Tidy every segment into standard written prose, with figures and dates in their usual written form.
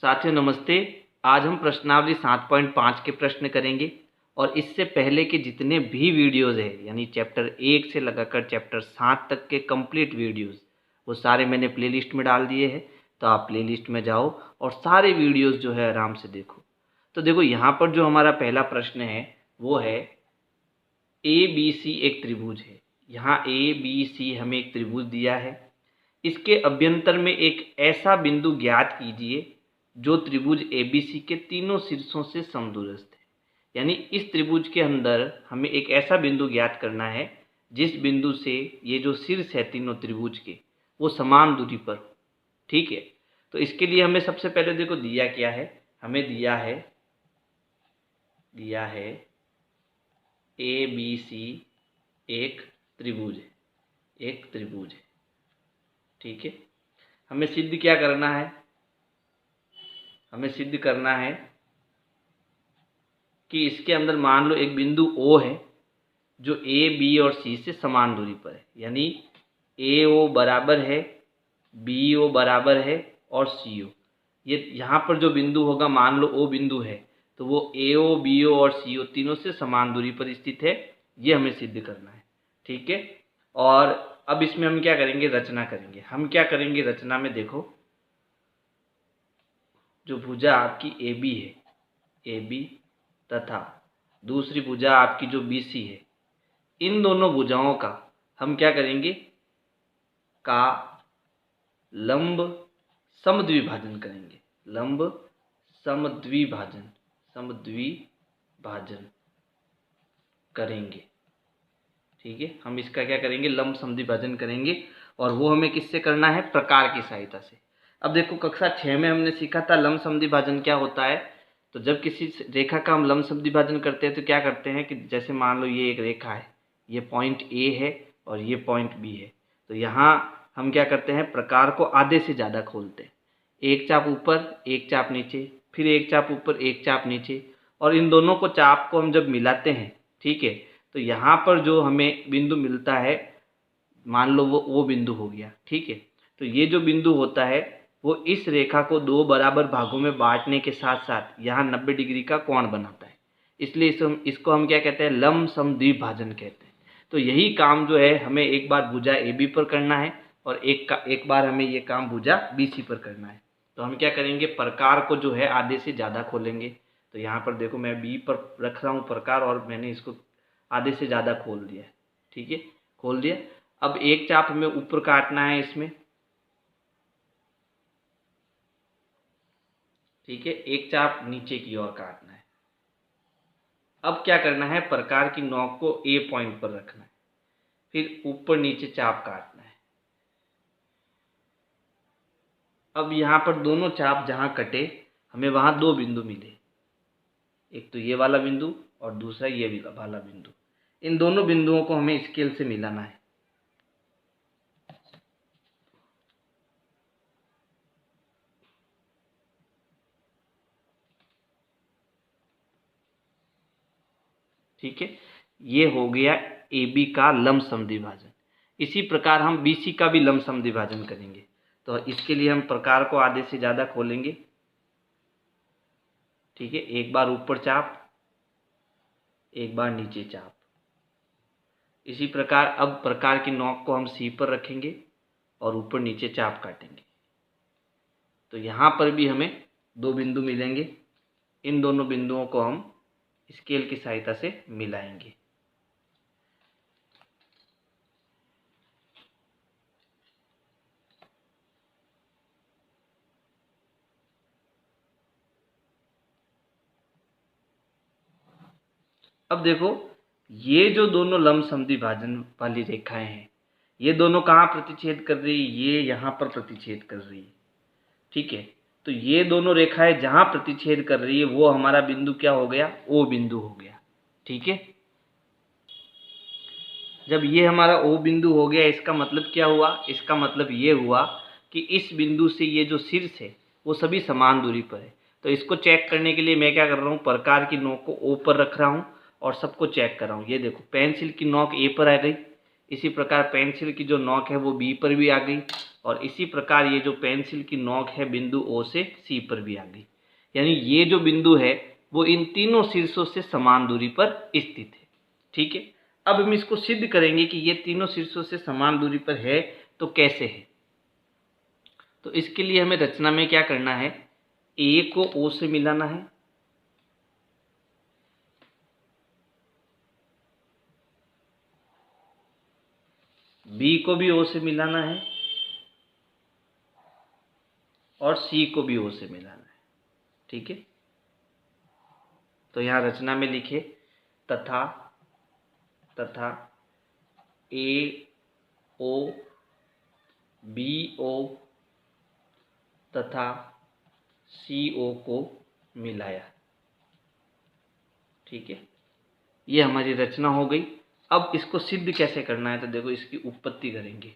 साथियों नमस्ते। आज हम प्रश्नावली 7.5 के प्रश्न करेंगे और इससे पहले के जितने भी वीडियोज़ हैं यानी चैप्टर 1 से लगाकर चैप्टर 7 तक के कंप्लीट वीडियोज़ वो सारे मैंने प्लेलिस्ट में डाल दिए हैं। तो आप प्लेलिस्ट में जाओ और सारे वीडियोज़ जो है आराम से देखो। तो देखो यहाँ पर जो हमारा पहला प्रश्न है वो है ABC एक त्रिभुज है। यहाँ ABC हमें एक त्रिभुज दिया है। इसके अभ्यंतर में एक ऐसा बिंदु ज्ञात कीजिए जो त्रिभुज ABC के तीनों शीर्षों से समदूरस्थ है। यानी इस त्रिभुज के अंदर हमें एक ऐसा बिंदु ज्ञात करना है जिस बिंदु से ये जो शीर्ष है तीनों त्रिभुज के वो समान दूरी पर हो। ठीक है, तो इसके लिए हमें सबसे पहले देखो दिया क्या है। हमें दिया है ABC एक त्रिभुज है। ठीक है, हमें सिद्ध क्या करना है? हमें सिद्ध करना है कि इसके अंदर मान लो एक बिंदु O है जो A, B और C से समान दूरी पर है। यानी AO बराबर है, BO बराबर है और CO। ये यहाँ पर जो बिंदु होगा मान लो O बिंदु है तो वो AO, BO और CO तीनों से समान दूरी पर स्थित है। ये हमें सिद्ध करना है। ठीक है, और अब इसमें हम क्या करेंगे? रचना करेंगे। हम क्या करेंगे रचना में? देखो, जो भुजा आपकी AB है, AB तथा दूसरी भुजा आपकी जो BC है, इन दोनों भुजाओं का हम क्या करेंगे? का लंब समद्विभाजन करेंगे। लंब समद्विभाजन करेंगे। ठीक है, हम इसका क्या करेंगे? लंब समद्विभाजन करेंगे। और वो हमें किससे करना है? प्रकार की सहायता से। अब देखो कक्षा 6 में हमने सीखा था लंब समद्विभाजन क्या होता है। तो जब किसी रेखा का हम लंब समद्विभाजन करते हैं तो क्या करते हैं कि जैसे मान लो ये एक रेखा है, ये पॉइंट A है और ये पॉइंट B है। तो यहाँ हम क्या करते हैं? प्रकार को आधे से ज़्यादा खोलते हैं। एक चाप ऊपर, एक चाप नीचे, फिर एक चाप ऊपर, एक चाप नीचे, और इन दोनों को चाप को हम जब मिलाते हैं, ठीक है, तो यहाँ पर जो हमें बिंदु मिलता है मान लो वो बिंदु हो गया। ठीक है, तो ये जो बिंदु होता है वो इस रेखा को दो बराबर भागों में बांटने के साथ साथ यहाँ 90 डिग्री का कोण बनाता है। इसलिए इसको हम क्या कहते हैं? लंब समद्विभाजन कहते हैं। तो यही काम जो है हमें एक बार भुजा AB पर करना है और एक बार हमें ये काम भुजा BC पर करना है। तो हम क्या करेंगे? प्रकार को जो है आधे से ज़्यादा खोलेंगे। तो यहाँ पर देखो मैं B पर रख रहा हूँ प्रकार और मैंने इसको आधे से ज़्यादा खोल दिया है। ठीक है, खोल दिया। अब एक चाप हमें ऊपर काटना है इसमें। ठीक है, एक चाप नीचे की ओर काटना है। अब क्या करना है? प्रकार की नोक को A पॉइंट पर रखना है, फिर ऊपर नीचे चाप काटना है। अब यहाँ पर दोनों चाप जहाँ कटे हमें वहाँ दो बिंदु मिले, एक तो ये वाला बिंदु और दूसरा ये वाला बिंदु। इन दोनों बिंदुओं को हमें स्केल से मिलाना है। ठीक है, ये हो गया AB का लंब समद्विभाजन। इसी प्रकार हम BC का भी लंब समद्विभाजन करेंगे। तो इसके लिए हम प्रकार को आधे से ज़्यादा खोलेंगे। ठीक है, एक बार ऊपर चाप, एक बार नीचे चाप। इसी प्रकार अब प्रकार की नोक को हम C पर रखेंगे और ऊपर नीचे चाप काटेंगे। तो यहाँ पर भी हमें दो बिंदु मिलेंगे। इन दोनों बिंदुओं को हम स्केल की सहायता से मिलाएंगे। अब देखो ये जो दोनों लंब समद्विभाजन वाली रेखाएं हैं ये दोनों कहाँ प्रतिच्छेद कर रही है? ये यहाँ पर प्रतिच्छेद कर रही है। ठीक है, तो ये दोनों रेखाएं जहाँ प्रतिच्छेद कर रही है वो हमारा बिंदु क्या हो गया? O बिंदु हो गया। ठीक है, जब ये हमारा O बिंदु हो गया इसका मतलब क्या हुआ? इसका मतलब ये हुआ कि इस बिंदु से ये जो शीर्ष है वो सभी समान दूरी पर है। तो इसको चेक करने के लिए मैं क्या कर रहा हूँ? प्रकार की नोक को O पर रख रहा हूँ और सबको चेक कर रहा हूँ। ये देखो पेंसिल की नोक A पर आ गई, इसी प्रकार पेंसिल की जो नोक है वो बी पर भी आ गई, और इसी प्रकार ये जो पेंसिल की नोक है बिंदु ओ से सी पर भी आ गई। यानी ये जो बिंदु है वो इन तीनों शीर्षों से समान दूरी पर स्थित है। ठीक है, अब हम इसको सिद्ध करेंगे कि ये तीनों शीर्षों से समान दूरी पर है, तो कैसे है। तो इसके लिए हमें रचना में क्या करना है, ए को ओ से मिलाना है, बी को भी ओ से मिलाना है, और सी को भी ओ से मिलाना है। ठीक है, तो यहाँ रचना में लिखे तथा ए ओ बी ओ तथा सी ओ को मिलाया। ठीक है, ये हमारी रचना हो गई। अब इसको सिद्ध कैसे करना है, तो देखो इसकी उपपत्ति करेंगे,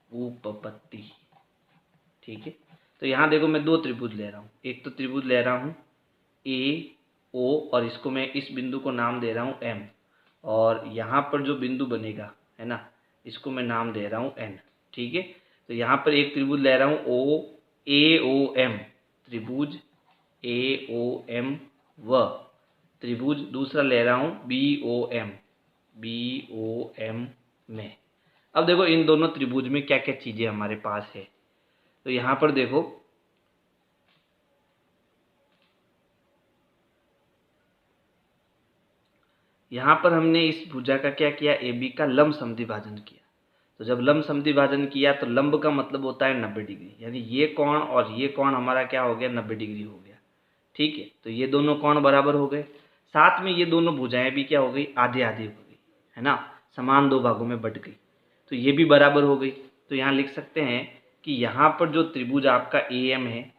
उपपत्ति। ठीक है, तो यहाँ देखो मैं दो त्रिभुज ले रहा हूँ, एक तो त्रिभुज ले रहा हूँ ए ओ, और इसको मैं इस बिंदु को नाम दे रहा हूँ एम, और यहाँ पर जो बिंदु बनेगा है ना, इसको मैं नाम दे रहा हूँ एन। ठीक है, तो यहाँ पर एक त्रिभुज ले रहा हूँ ओ ए ओ एम, त्रिभुज ए ओ एम, व त्रिभुज दूसरा ले रहा हूँ बी ओ एम में। अब देखो इन दोनों त्रिभुज में क्या क्या चीज़ें हमारे पास है, तो यहाँ पर देखो यहाँ पर हमने इस भुजा का क्या किया, ए बी का लंब समद्विभाजन किया। तो जब लंब समद्विभाजन किया तो लंब का मतलब होता है 90 डिग्री, यानी ये कोण और ये कोण हमारा क्या हो गया, 90 डिग्री हो गया। ठीक है, तो ये दोनों कोण बराबर हो गए, साथ में ये दोनों भुजाएं भी क्या हो गई, आधे आधे हो गई, है ना, समान दो भागों में बट गई, तो ये भी बराबर हो गई। तो यहाँ लिख सकते हैं कि यहाँ पर जो त्रिभुज आपका ए एम है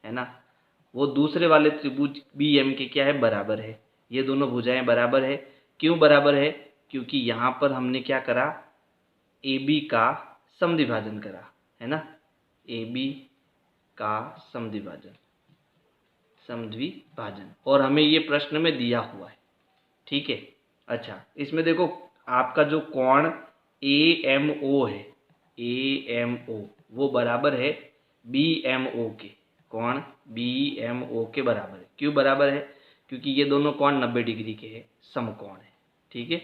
ना, वो दूसरे वाले त्रिभुज बी एम के क्या है, बराबर है। ये दोनों भुजाएं बराबर है। क्यों बराबर है, क्योंकि यहाँ पर हमने क्या करा, ए बी का समद्विभाजन करा, है ना, ए बी का समद्विभाजन, और हमें ये प्रश्न में दिया हुआ है। ठीक है, अच्छा इसमें देखो आपका जो कोण ए एम ओ है, ए एम ओ, वो बराबर है बी एम ओ के, कोण बी एम ओ के बराबर है। क्यों बराबर है, क्योंकि ये दोनों कोण 90 डिग्री के हैं, समकोण है। ठीक है,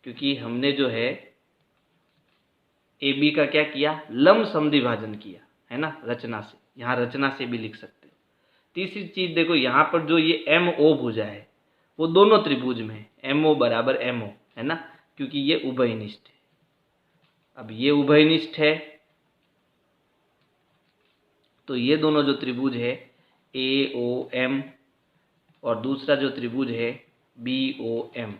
क्योंकि हमने जो है ए बी का क्या किया, लंब समद्विभाजन किया, है ना, रचना से। यहाँ रचना से भी लिख सकते हो। तीसरी चीज देखो, यहाँ पर जो ये एम ओ भुजा है वो दोनों त्रिभुज में है, एम ओ बराबर एम ओ, है ना, क्योंकि ये उभयनिष्ठ है। अब ये उभयनिष्ठ है तो ये दोनों जो त्रिभुज है ए ओ एम और दूसरा जो त्रिभुज है बी ओ एम,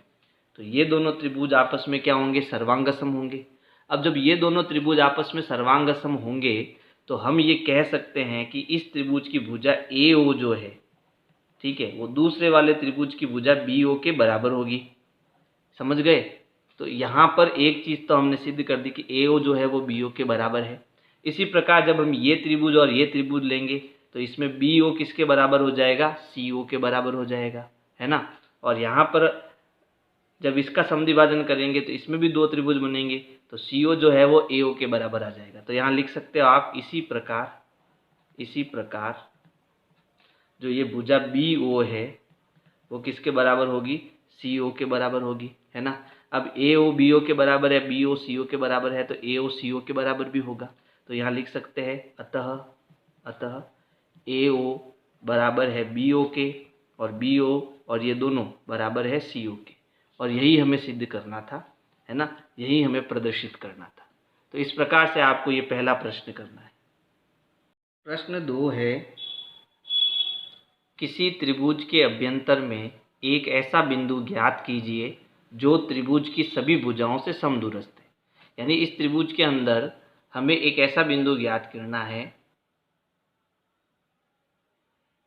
तो ये दोनों त्रिभुज आपस में क्या होंगे, सर्वांगसम होंगे। अब जब ये दोनों त्रिभुज आपस में सर्वांगसम होंगे तो हम ये कह सकते हैं कि इस त्रिभुज की भुजा ए ओ जो है, ठीक है, वो दूसरे वाले त्रिभुज की भुजा बी ओ के बराबर होगी। समझ गए। तो यहाँ पर एक चीज़ तो हमने सिद्ध कर दी कि ए ओ जो है वो बी ओ के बराबर है। इसी प्रकार जब हम ये त्रिभुज और ये त्रिभुज लेंगे तो इसमें बी ओ किसके बराबर हो जाएगा, सी ओ के बराबर हो जाएगा, है ना। और यहाँ पर जब इसका समद्विभाजन करेंगे तो इसमें भी दो त्रिभुज बनेंगे, तो सी ओ जो है वो ए ओ के बराबर आ जाएगा। तो यहाँ लिख सकते हो आप इसी प्रकार जो ये भुजा बी ओ है वो किसके बराबर होगी, सी ओ के बराबर होगी, है ना। अब ए ओ बी ओ के बराबर है, बी ओ सी ओ के बराबर है, तो ए ओ सी ओ के बराबर भी होगा। तो यहाँ लिख सकते हैं अतः ए ओ बराबर है बी ओ के, और बी ओ और ये दोनों बराबर है सी ओ के। और यही हमें सिद्ध करना था, है ना, यही हमें प्रदर्शित करना था। तो इस प्रकार से आपको ये पहला प्रश्न करना है। प्रश्न 2 है, किसी त्रिभुज के अभ्यंतर में एक ऐसा बिंदु ज्ञात कीजिए जो त्रिभुज की सभी भुजाओं से समदूरस्थ है। यानी इस त्रिभुज के अंदर हमें एक ऐसा बिंदु ज्ञात करना है।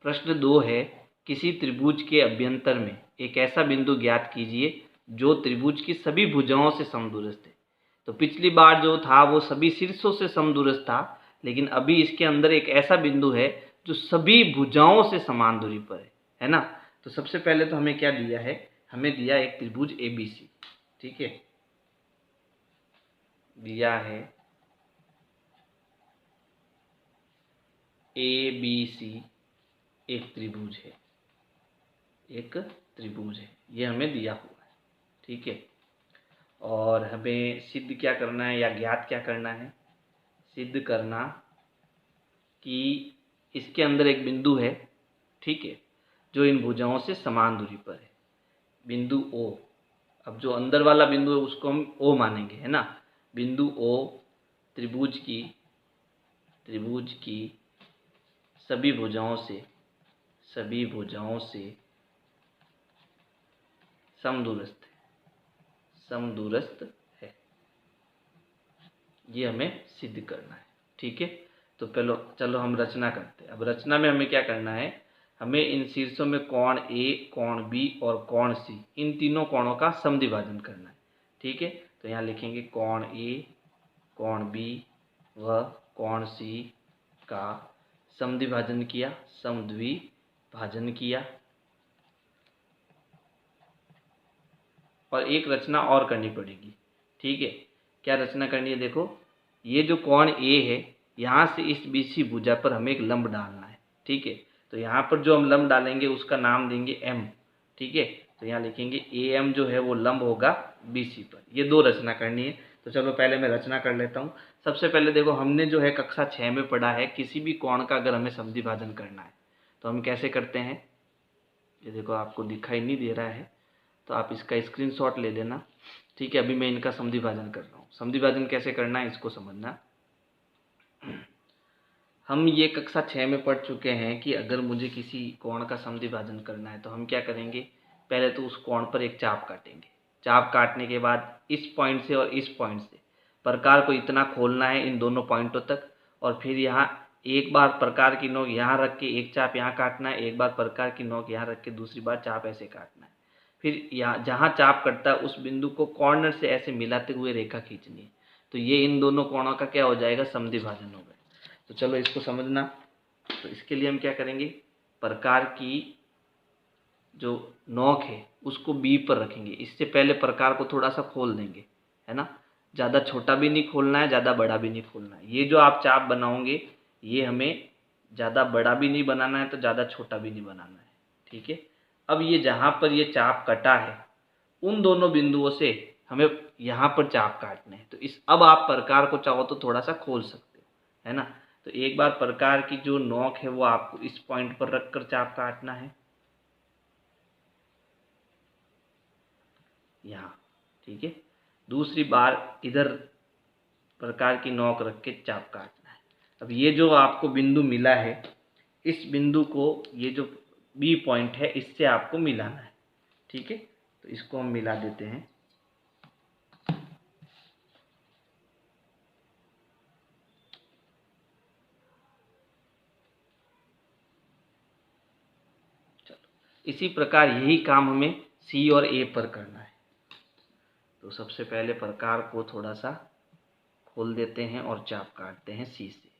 प्रश्न 2 है, किसी त्रिभुज के अभ्यंतर में एक ऐसा बिंदु ज्ञात कीजिए जो त्रिभुज की सभी भुजाओं से समदूरस्थ है। तो पिछली बार जो था वो सभी शीर्षों से समदूरस्थ था, लेकिन अभी इसके अंदर एक ऐसा बिंदु है जो सभी भुजाओं से समान दूरी पर है ना। तो सबसे पहले तो हमें क्या दिया है, हमें दिया एक त्रिभुज ABC। ठीक है, दिया है ABC एक त्रिभुज है, एक त्रिभुज है, ये हमें दिया हुआ है। ठीक है, और हमें सिद्ध क्या करना है या ज्ञात क्या करना है? सिद्ध करना कि इसके अंदर एक बिंदु है, ठीक है, जो इन भुजाओं से समान दूरी पर है, बिंदु O। अब जो अंदर वाला बिंदु है उसको हम O मानेंगे, है ना। बिंदु O त्रिभुज की सभी भुजाओं से समदूरस्थ है। ये हमें सिद्ध करना है। ठीक है, तो पहले चलो हम रचना करते हैं। अब रचना में हमें क्या करना है? हमें इन शीर्षों में कोण A, कोण B और कोण C, इन तीनों कोणों का समद्विभाजन करना है। ठीक है, तो यहाँ लिखेंगे कोण A, कोण B व कोण C का समद्विभाजन किया। और एक रचना और करनी पड़ेगी। ठीक है, क्या रचना करनी है? देखो, ये जो कोण A है, यहाँ से इस BC भुजा पर हमें एक लंब डालना है। ठीक है, तो यहाँ पर जो हम लंब डालेंगे उसका नाम देंगे M। ठीक है, तो यहाँ लिखेंगे AM जो है वो लंब होगा BC पर। ये दो रचना करनी है। तो चलो पहले मैं रचना कर लेता हूँ। सबसे पहले देखो, हमने जो है कक्षा 6 में पढ़ा है, किसी भी कोण का अगर हमें समद्विभाजन करना है तो हम कैसे करते हैं? ये देखो, आपको दिखाई नहीं दे रहा है तो आप इसका स्क्रीनशॉट ले लेना। ठीक है, अभी मैं इनका समद्विभाजन कर रहा हूँ। समद्विभाजन कैसे करना है इसको समझना। हम ये कक्षा 6 में पढ़ चुके हैं कि अगर मुझे किसी कोण का समद्विभाजन करना है तो हम क्या करेंगे? पहले तो उस कोण पर एक चाप काटेंगे। चाप काटने के बाद इस पॉइंट से और इस पॉइंट से प्रकार को इतना खोलना है इन दोनों पॉइंटों तक, और फिर यहाँ एक बार प्रकार की नोक यहाँ रख के एक चाप यहाँ काटना है, एक बार प्रकार की नोक यहाँ रख के दूसरी बार चाप ऐसे काटना है। फिर यहाँ जहाँ चाप कटता है उस बिंदु को कॉर्नर से ऐसे मिलाते हुए रेखा खींचनी है। तो ये इन दोनों कोणों का क्या हो जाएगा? समद्विभाजन होगा। तो चलो इसको समझना। तो इसके लिए हम क्या करेंगे? प्रकार की जो नोक है उसको B पर रखेंगे। इससे पहले प्रकार को थोड़ा सा खोल देंगे, है ना। ज़्यादा छोटा भी नहीं खोलना है, ज़्यादा बड़ा भी नहीं खोलना है। ये जो आप चाप बनाओगे ये हमें ज़्यादा बड़ा भी नहीं बनाना है तो ज़्यादा छोटा भी नहीं बनाना है। ठीक है, अब ये जहाँ पर ये चाप कटा है उन दोनों बिंदुओं से हमें यहाँ पर चाप काटने हैं। तो अब आप प्रकार को चाहो तो थोड़ा सा खोल सकते हो, है ना। तो एक बार प्रकार की जो नोक है वो आपको इस पॉइंट पर रखकर चाप काटना है, यहाँ। ठीक है, दूसरी बार इधर प्रकार की नोक रख के चाप काटना है। अब ये जो आपको बिंदु मिला है, इस बिंदु को ये जो B पॉइंट है इससे आपको मिलाना है। ठीक है, तो इसको हम मिला देते हैं। इसी प्रकार यही काम हमें C और A पर करना है। तो सबसे पहले प्रकार को थोड़ा सा खोल देते हैं और चाप काटते हैं C से।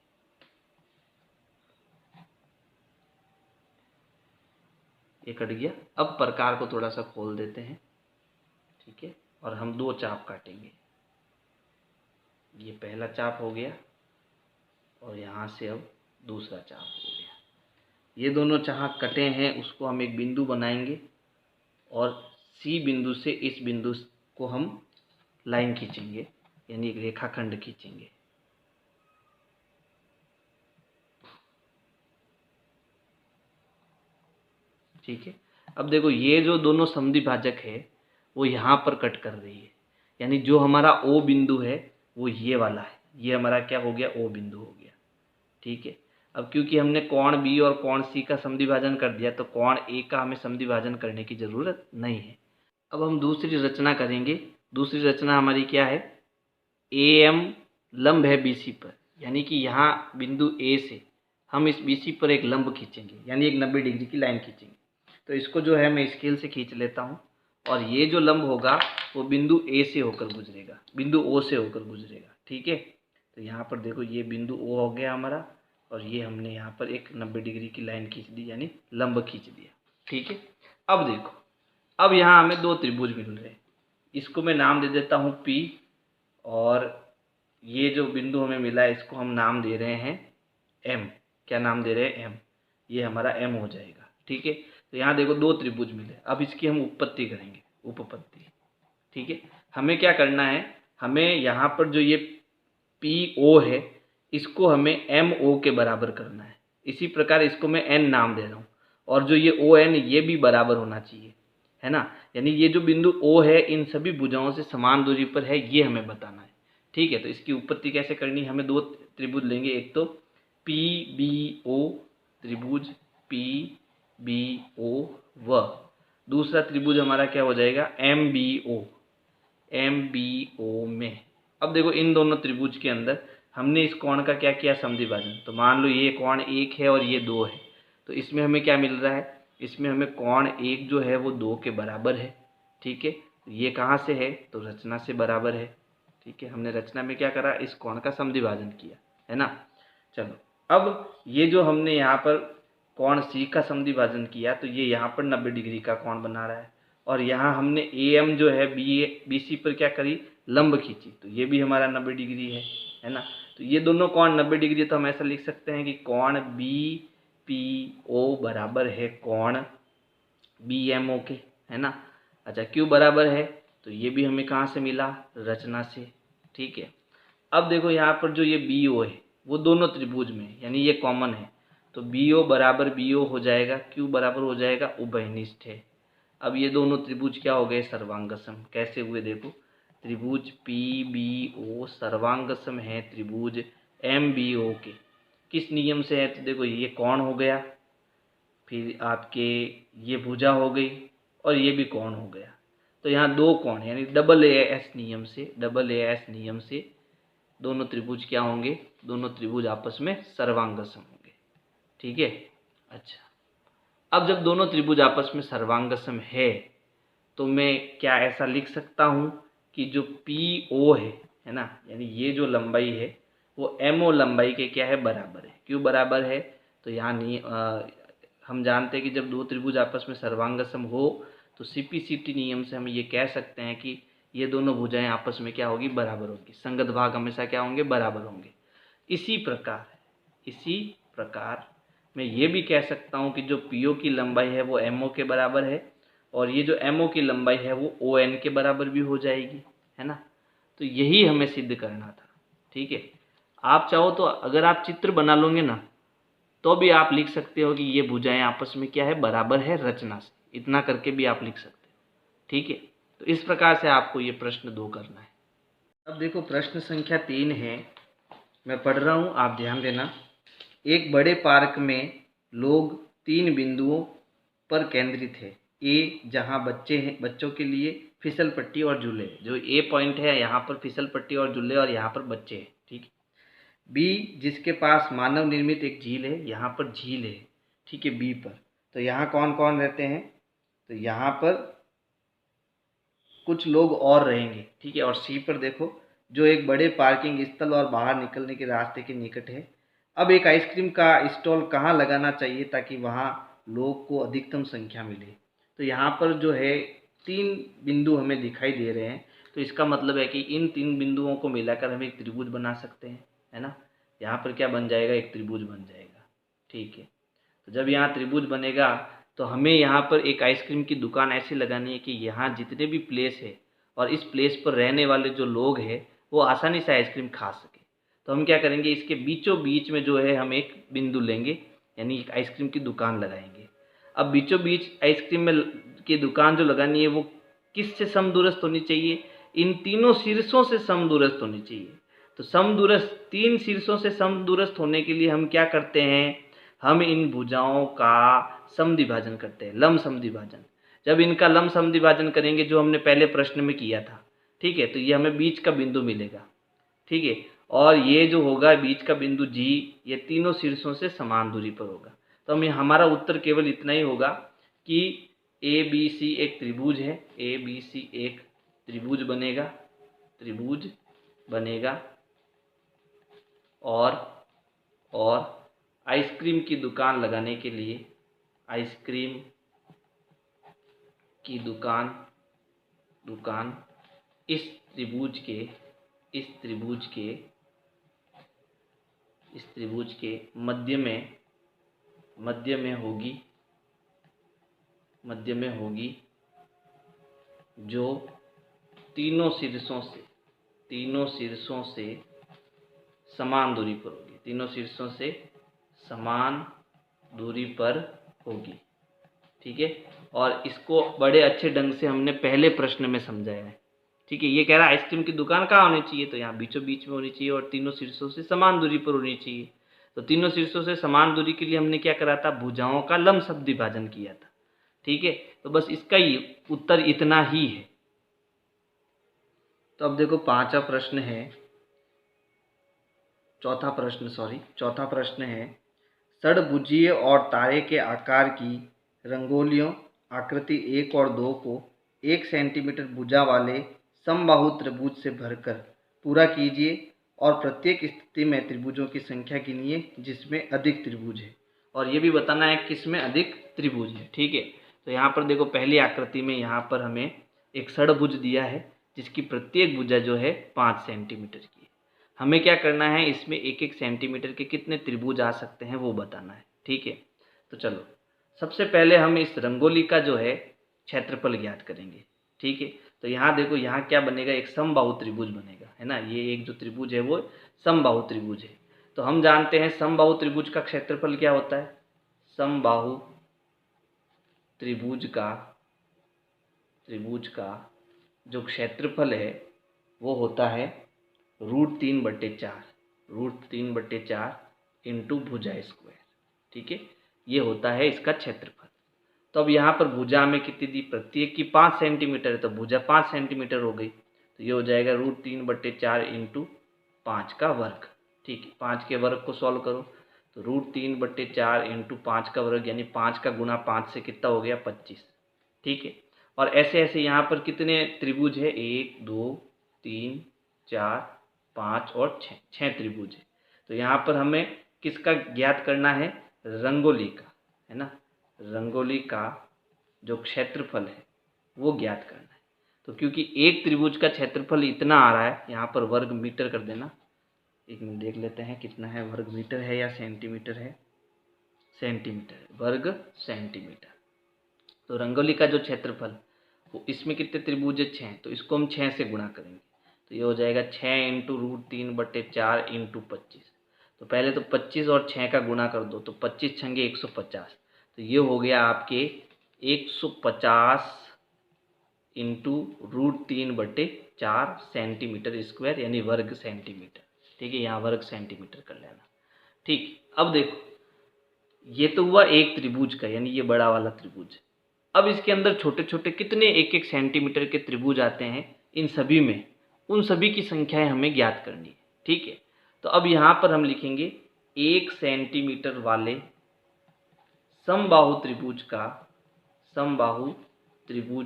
ये कट गया। अब प्रकार को थोड़ा सा खोल देते हैं, ठीक है, और हम दो चाप काटेंगे। ये पहला चाप हो गया और यहाँ से अब दूसरा चाप हो गया। ये दोनों जहाँ कटे हैं उसको हम एक बिंदु बनाएंगे और C बिंदु से इस बिंदु को हम लाइन खींचेंगे, यानी एक रेखाखंड खींचेंगे। ठीक है, अब देखो ये जो दोनों समद्विभाजक है वो यहाँ पर कट कर रही है, यानी जो हमारा O बिंदु है वो ये वाला है। ये हमारा क्या हो गया? O बिंदु हो गया। ठीक है, अब क्योंकि हमने कोण B और कोण C का समद्विभाजन कर दिया तो कोण A का हमें समद्विभाजन करने की ज़रूरत नहीं है। अब हम दूसरी रचना करेंगे। दूसरी रचना हमारी क्या है? AM लंब है BC पर, यानी कि यहाँ बिंदु A से हम इस BC पर एक लंब खींचेंगे, यानी एक 90 डिग्री की लाइन खींचेंगे। तो इसको जो है मैं स्केल से खींच लेता हूँ और ये जो लंब होगा वो बिंदु A से होकर गुजरेगा, बिंदु O से होकर गुजरेगा। ठीक है, तो यहाँ पर देखो ये बिंदु O हो गया हमारा और ये हमने यहाँ पर एक 90 डिग्री की लाइन खींच दी, यानी लंब खींच दिया। ठीक है, अब देखो, अब यहाँ हमें दो त्रिभुज मिल रहे हैं। इसको मैं नाम दे देता हूँ P और ये जो बिंदु हमें मिला है इसको हम नाम दे रहे हैं एम। क्या नाम दे रहे हैं? एम। ये हमारा एम हो जाएगा। ठीक है, तो यहाँ देखो दो त्रिभुज मिले, अब इसकी हम उपपत्ति करेंगे, उपपत्ति। ठीक है, हमें क्या करना है, हमें यहाँ पर जो ये पी ओ है इसको हमें एम ओ के बराबर करना है। इसी प्रकार इसको मैं एन नाम दे रहा हूँ, और जो ये ओ एन ये भी बराबर होना चाहिए, है ना। यानी ये जो बिंदु ओ है इन सभी भुजाओं से समान दूरी पर है, ये हमें बताना है। ठीक है, तो इसकी उत्पत्ति कैसे करनी है, हमें दो त्रिभुज लेंगे, एक तो पी बी ओ त्रिभुज पी बी ओ व दूसरा त्रिभुज हमारा क्या हो जाएगा, M B O. M B O में अब देखो इन दोनों त्रिभुज के अंदर हमने इस कोण का क्या किया, समद्वि भाजन। तो मान लो ये कोण 1 है और ये 2 है, तो इसमें हमें क्या मिल रहा है, इसमें हमें कोण 1 जो है वो 2 के बराबर है। ठीक है, ये कहाँ से है, तो रचना से बराबर है। ठीक है, हमने रचना में क्या करा, इस कोण का समद्वि भाजन किया, है ना। चलो, अब ये जो हमने यहाँ पर कोण सी का समद्वि भाजन किया, तो ये यहाँ पर 90 डिग्री का कोण बना रहा है, और यहाँ हमने ए एम जो है बी सी पर क्या करी, लंब खींची, तो ये भी हमारा 90 डिग्री है ना। तो ये दोनों कोण 90 डिग्री, तो हम ऐसा लिख सकते हैं कि कोण बी पी ओ बराबर है कोण बी एम ओ के, है ना। अच्छा, क्यों बराबर है, तो ये भी हमें कहाँ से मिला, रचना से। ठीक है, अब देखो यहाँ पर जो ये बी ओ है वो दोनों त्रिभुज में, यानी ये कॉमन है, तो बी ओ बराबर बी ओ हो जाएगा, क्यों बराबर हो जाएगा, उभयनिष्ठ है। अब ये दोनों त्रिभुज क्या हो गए, सर्वांगसम। कैसे हुए देखो, त्रिभुज पी बी ओ सर्वांगसम है त्रिभुज एम बी ओ के। किस नियम से है, तो देखो ये कोण हो गया, फिर आपके ये भुजा हो गई, और ये भी कोण हो गया। तो यहाँ दो कोण यानी डबल ए एस नियम से, डबल ए एस नियम से दोनों त्रिभुज क्या होंगे, दोनों त्रिभुज आपस में सर्वांगसम होंगे। ठीक है, अच्छा, अब जब दोनों त्रिभुज आपस में सर्वांगसम है, तो मैं क्या ऐसा लिख सकता हूँ कि जो पी ओ है ना, यानी ये जो लंबाई है वो एम ओ लंबाई के क्या है, बराबर है। क्यों बराबर है, तो यहाँ नहीं हम जानते हैं कि जब दो त्रिभुज आपस में सर्वांगसम हो तो सीपीसीटी नियम से हम ये कह सकते हैं कि ये दोनों भुजाएं आपस में क्या होगी, बराबर होगी। संगत भाग हमेशा क्या होंगे, बराबर होंगे। इसी प्रकार मैं ये भी कह सकता हूँ कि जो पीओ की लंबाई है वो एमओ के बराबर है, और ये जो एमओ की लंबाई है वो ओ एन के बराबर भी हो जाएगी, है ना। तो यही हमें सिद्ध करना था। ठीक है, आप चाहो तो अगर आप चित्र बना लोगे ना, तो भी आप लिख सकते हो कि ये भुजाएं आपस में क्या है, बराबर है रचना से। इतना करके भी आप लिख सकते हो। ठीक है, तो इस प्रकार से आपको ये प्रश्न 2 करना है। अब देखो प्रश्न संख्या 3 है, मैं पढ़ रहा हूँ, आप ध्यान देना। एक बड़े पार्क में लोग 3 बिंदुओं पर केंद्रित है। ए जहाँ बच्चे हैं, बच्चों के लिए फिसल पट्टी और झूले, जो ए पॉइंट है यहाँ पर फिसल पट्टी और झूले, और यहाँ पर बच्चे हैं। ठीक है, बी जिसके पास मानव निर्मित एक झील है, यहाँ पर झील है। ठीक है, बी पर तो यहाँ कौन कौन रहते हैं, तो यहाँ पर कुछ लोग और रहेंगे। ठीक है, और सी पर देखो जो एक बड़े पार्किंग स्थल और बाहर निकलने के रास्ते के निकट है। अब एक आइसक्रीम का स्टॉल कहाँ लगाना चाहिए ताकि वहाँ लोग को अधिकतम संख्या मिले, तो यहाँ पर जो है 3 बिंदु हमें दिखाई दे रहे हैं, तो इसका मतलब है कि इन 3 बिंदुओं को मिलाकर हम एक त्रिभुज बना सकते हैं, है ना। यहाँ पर क्या बन जाएगा, एक त्रिभुज बन जाएगा। ठीक है, तो जब यहाँ त्रिभुज बनेगा तो हमें यहाँ पर एक आइसक्रीम की दुकान ऐसी लगानी है कि यहाँ जितने भी प्लेस है और इस प्लेस पर रहने वाले जो लोग हैं वो आसानी से आइसक्रीम खा सके। तो हम क्या करेंगे, इसके बीचों बीच में जो है हम एक बिंदु लेंगे, यानी एक आइसक्रीम की दुकान लगाएंगे। अब बीचों बीच आइसक्रीम में की दुकान जो लगानी है वो किससे समदूरस्थ होनी चाहिए, इन तीनों शीर्षों से समदूरस्थ होनी चाहिए। तो समदूरस्थ 3 शीर्षों से समदूरस्थ होने के लिए हम क्या करते हैं, हम इन भुजाओं का समद्विभाजन करते हैं, लंब समद्विभाजन। जब इनका लंब समद्विभाजन करेंगे जो हमने पहले प्रश्न में किया था, ठीक है, तो ये हमें बीच का बिंदु मिलेगा। ठीक है, और ये जो होगा बीच का बिंदु जी, ये तीनों शीर्षों से समान दूरी पर होगा। तो हमें हमारा उत्तर केवल इतना ही होगा कि ए बी सी एक त्रिभुज है, ए बी सी एक त्रिभुज बनेगा, त्रिभुज बनेगा, और आइसक्रीम की दुकान लगाने के लिए आइसक्रीम की दुकान इस त्रिभुज के इस त्रिभुज के मध्य में होगी जो तीनों शीर्षों से समान दूरी पर होगी, तीनों शीर्षों से समान दूरी पर होगी। ठीक है, और इसको बड़े अच्छे ढंग से हमने पहले प्रश्न में समझाया है। ठीक है, ये कह रहा है आइसक्रीम की दुकान कहाँ होनी चाहिए, तो यहाँ बीचों बीच में होनी चाहिए और तीनों शीर्षों से समान दूरी पर होनी चाहिए। तो तीनों शीर्षों से समान दूरी के लिए हमने क्या करा था, भुजाओं का लंबशब्द विभाजन किया था। ठीक है, तो बस इसका ही उत्तर इतना ही है। तो अब देखो चौथा प्रश्न है, षडभुजीय और तारे के आकार की रंगोलियों आकृति 1 और 2 को 1 सेंटीमीटर भुजा वाले समबाहु त्रिभुज से भरकर पूरा कीजिए और प्रत्येक स्थिति में त्रिभुजों की संख्या गिनिए जिसमें अधिक त्रिभुज है, और ये भी बताना है किसमें अधिक त्रिभुज है। ठीक है, तो यहाँ पर देखो पहली आकृति में यहाँ पर हमें एक षडभुज दिया है जिसकी प्रत्येक भुजा जो है 5 सेंटीमीटर की है। हमें क्या करना है, इसमें 1-1 सेंटीमीटर के कितने त्रिभुज आ सकते हैं वो बताना है। ठीक है, तो चलो सबसे पहले हम इस रंगोली का जो है क्षेत्रफल ज्ञात करेंगे। ठीक है, तो यहाँ देखो यहाँ क्या बनेगा, एक समबाहु त्रिभुज बनेगा, है ना। ये एक जो त्रिभुज है वो समबाहु त्रिभुज है। तो हम जानते हैं समबाहु त्रिभुज का क्षेत्रफल क्या होता है, समबाहु त्रिभुज का जो क्षेत्रफल है वो होता है √3/4 इंटू भुजा स्क्वायर। ठीक है, ये होता है इसका क्षेत्रफल। तो अब यहाँ पर भुजा में कितनी दी, प्रत्येक की 5 सेंटीमीटर है, तो भुजा 5 सेंटीमीटर हो गई, तो ये हो जाएगा √3/4 इंटू 5 का वर्ग। ठीक है, 5 के वर्ग को सॉल्व करो तो √3/4 इंटू 5 का वर्ग यानी 5 का गुना 5 से कितना हो गया, 25। ठीक है, और ऐसे ऐसे यहाँ पर कितने त्रिभुज है, 1 2 3 4 5 और 6 त्रिभुज है। तो यहाँ पर हमें किसका ज्ञात करना है, रंगोली का, है ना। रंगोली का जो क्षेत्रफल है वो ज्ञात करना है। तो क्योंकि एक त्रिभुज का क्षेत्रफल इतना आ रहा है, यहाँ पर वर्ग मीटर कर देना, एक मिनट देख लेते हैं कितना है, वर्ग मीटर है या सेंटीमीटर है, सेंटीमीटर, वर्ग सेंटीमीटर। तो रंगोली का जो क्षेत्रफल वो इसमें कितने त्रिभुज है, 6, तो इसको हम 6 से गुणा करेंगे, तो ये हो जाएगा 6 इंटू √3/4 इंटू 25। तो पहले तो 25 और 6 का गुणा कर दो, तो 25 छंगे 150, तो ये हो गया आपके 150 इंटू √3/4 सेंटीमीटर स्क्वायर यानी वर्ग सेंटीमीटर। ठीक है, यहाँ वर्ग सेंटीमीटर कर लेना। ठीक, अब देखो ये तो हुआ एक त्रिभुज का, यानी ये बड़ा वाला त्रिभुज। अब इसके अंदर छोटे छोटे कितने 1-1 सेंटीमीटर के त्रिभुज आते हैं, इन सभी में उन सभी की संख्याएं हमें ज्ञात करनी है। ठीक है, तो अब यहाँ पर हम लिखेंगे 1 सेंटीमीटर वाले समबाहु त्रिभुज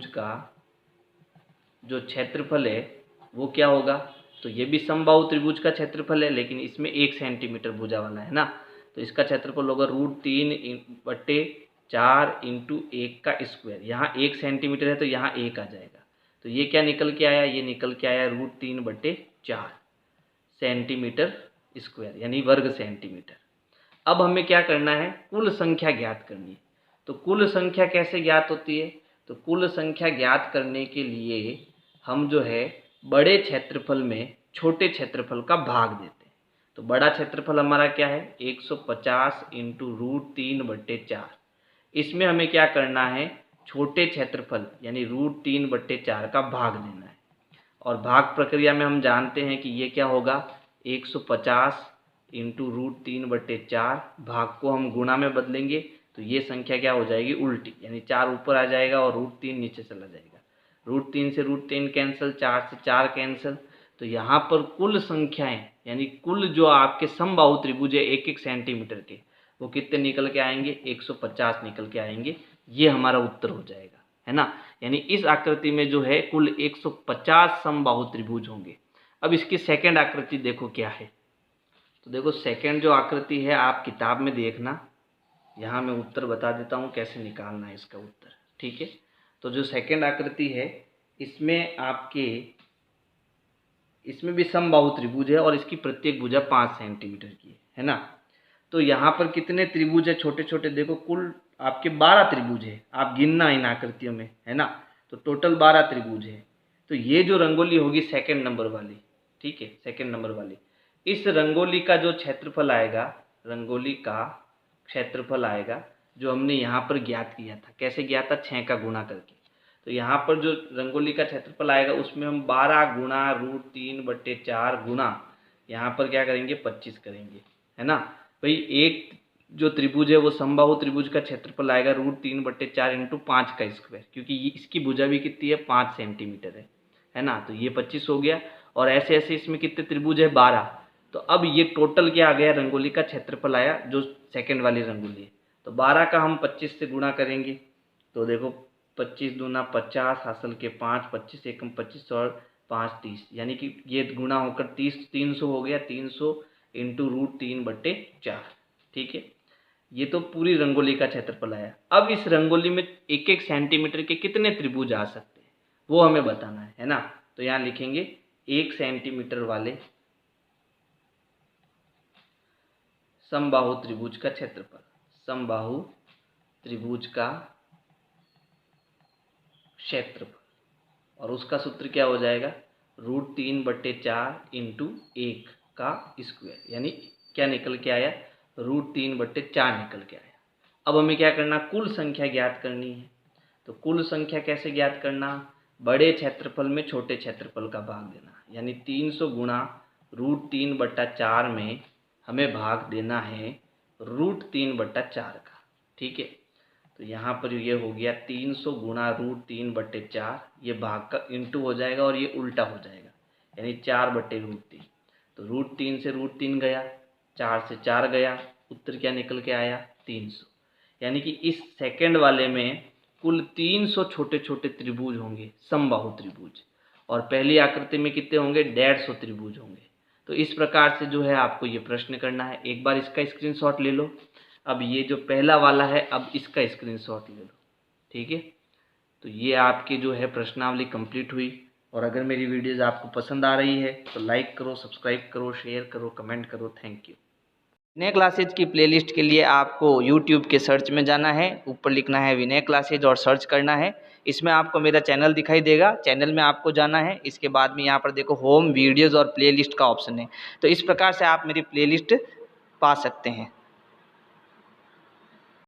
का जो क्षेत्रफल है वो क्या होगा, तो ये भी समबाहु त्रिभुज का क्षेत्रफल है लेकिन इसमें 1 सेंटीमीटर भुजा वाला है ना, तो इसका क्षेत्रफल होगा √3/4 इंटू 1 का स्क्वायर। यहाँ 1 सेंटीमीटर है तो यहाँ 1 आ जाएगा, तो ये क्या निकल के आया, ये निकल के आया √3/4 सेंटीमीटर स्क्वायर यानी वर्ग सेंटीमीटर। अब हमें क्या करना है, कुल संख्या ज्ञात करनी है। तो कुल संख्या कैसे ज्ञात होती है, तो कुल संख्या ज्ञात करने के लिए हम जो है बड़े क्षेत्रफल में छोटे क्षेत्रफल का भाग देते हैं। तो बड़ा क्षेत्रफल हमारा क्या है, 150 इंटू √3/4। इसमें हमें क्या करना है, छोटे क्षेत्रफल यानी √3/4 का भाग देना है। और भाग प्रक्रिया में हम जानते हैं कि ये क्या होगा, 150 इंटू √3/4, भाग को हम गुणा में बदलेंगे तो ये संख्या क्या हो जाएगी, उल्टी, यानी 4 ऊपर आ जाएगा और √3 नीचे चला जाएगा। √3 से √3 कैंसिल, 4 से 4 कैंसिल, तो यहाँ पर कुल संख्याएं यानी कुल जो आपके समबाहु त्रिभुज है 1-1 सेंटीमीटर के, वो कितने निकल के आएंगे, 150 निकल के आएंगे। ये हमारा उत्तर हो जाएगा, है ना। यानी इस आकृति में जो है कुल 150 समबाहु त्रिभुज होंगे। अब इसकी सेकंड आकृति देखो क्या है, तो देखो सेकंड जो आकृति है आप किताब में देखना, यहाँ मैं उत्तर बता देता हूँ कैसे निकालना है इसका उत्तर। ठीक है, तो जो सेकंड आकृति है इसमें आपके इसमें भी समबाहु त्रिभुज है और इसकी प्रत्येक भुजा 5 सेंटीमीटर की है ना। तो यहाँ पर कितने त्रिभुज है छोटे छोटे, देखो कुल आपके 12 त्रिभुज है, आप गिनना इन आकृतियों में है ना। तो टोटल 12 त्रिभुज है। तो ये जो रंगोली होगी सेकंड नंबर वाली, ठीक है, सेकंड नंबर वाली, इस रंगोली का जो क्षेत्रफल आएगा, रंगोली का क्षेत्रफल आएगा जो हमने यहाँ पर ज्ञात किया था, कैसे ज्ञात था, 6 का गुणा करके। तो यहाँ पर जो रंगोली का क्षेत्रफल आएगा उसमें हम 12 गुणा √3/4 गुणा यहाँ पर क्या करेंगे 25 करेंगे, है ना। भाई एक जो त्रिभुज है वो समबाहु त्रिभुज का क्षेत्रफल आएगा √3/4 × 5 का स्क्वायर, क्योंकि इसकी भुजा भी कितनी है 5 सेंटीमीटर है ना। तो ये 25 हो गया और ऐसे ऐसे इसमें कितने त्रिभुज है 12। तो अब ये टोटल क्या आ गया, रंगोली का क्षेत्रफल आया जो सेकंड वाली रंगोली है। तो 12 का हम 25 से गुणा करेंगे, तो देखो 25 दूना 50 हासिल के 5, 25 एकम 25 और 5 30, यानी कि ये गुणा होकर 300 हो गया, 300 × √3/4, ठीक है। ये तो पूरी रंगोली का क्षेत्रफल आया। अब इस रंगोली में एक एक सेंटीमीटर के कितने त्रिभुज आ सकते हैं वो हमें बताना है ना। तो यहाँ लिखेंगे 1 सेंटीमीटर वाले समबाहु त्रिभुज का क्षेत्रफल, समबाहु त्रिभुज का क्षेत्रफल, और उसका सूत्र क्या हो जाएगा √3/4 × 1 का स्क्वायर, यानी क्या निकल के आया √3/4 निकल के आया। अब हमें क्या करना, कुल संख्या ज्ञात करनी है। तो कुल संख्या कैसे ज्ञात करना, बड़े क्षेत्रफल में छोटे क्षेत्रफल का भाग देना, यानी 300 गुणा √3/4 में हमें भाग देना है √3/4 का, ठीक है। तो यहाँ पर ये हो गया 300 गुणा √3/4, ये भाग का इंटू हो जाएगा और ये उल्टा हो जाएगा, यानी 4/√3। तो √3 से √3 गया, 4 से 4 गया, उत्तर क्या निकल के आया 300। यानी कि इस सेकंड वाले में कुल 300 छोटे छोटे त्रिभुज होंगे, समबाहु त्रिभुज, और पहली आकृति में कितने होंगे 150 त्रिभुज होंगे। तो इस प्रकार से जो है आपको ये प्रश्न करना है। एक बार इसका स्क्रीनशॉट ले लो। अब ये जो पहला वाला है, अब इसका स्क्रीनशॉट ले लो, ठीक है। तो ये आपकी जो है प्रश्नावली कंप्लीट हुई। और अगर मेरी वीडियोज़ आपको पसंद आ रही है तो लाइक करो, सब्सक्राइब करो, शेयर करो, कमेंट करो। Thank you. विनय क्लासेज की प्लेलिस्ट के लिए आपको यूट्यूब के सर्च में जाना है, ऊपर लिखना है विनय क्लासेज और सर्च करना है। इसमें आपको मेरा चैनल दिखाई देगा, चैनल में आपको जाना है। इसके बाद में यहाँ पर देखो होम वीडियोज़ और प्लेलिस्ट का ऑप्शन है। तो इस प्रकार से आप मेरी प्लेलिस्ट पा सकते हैं।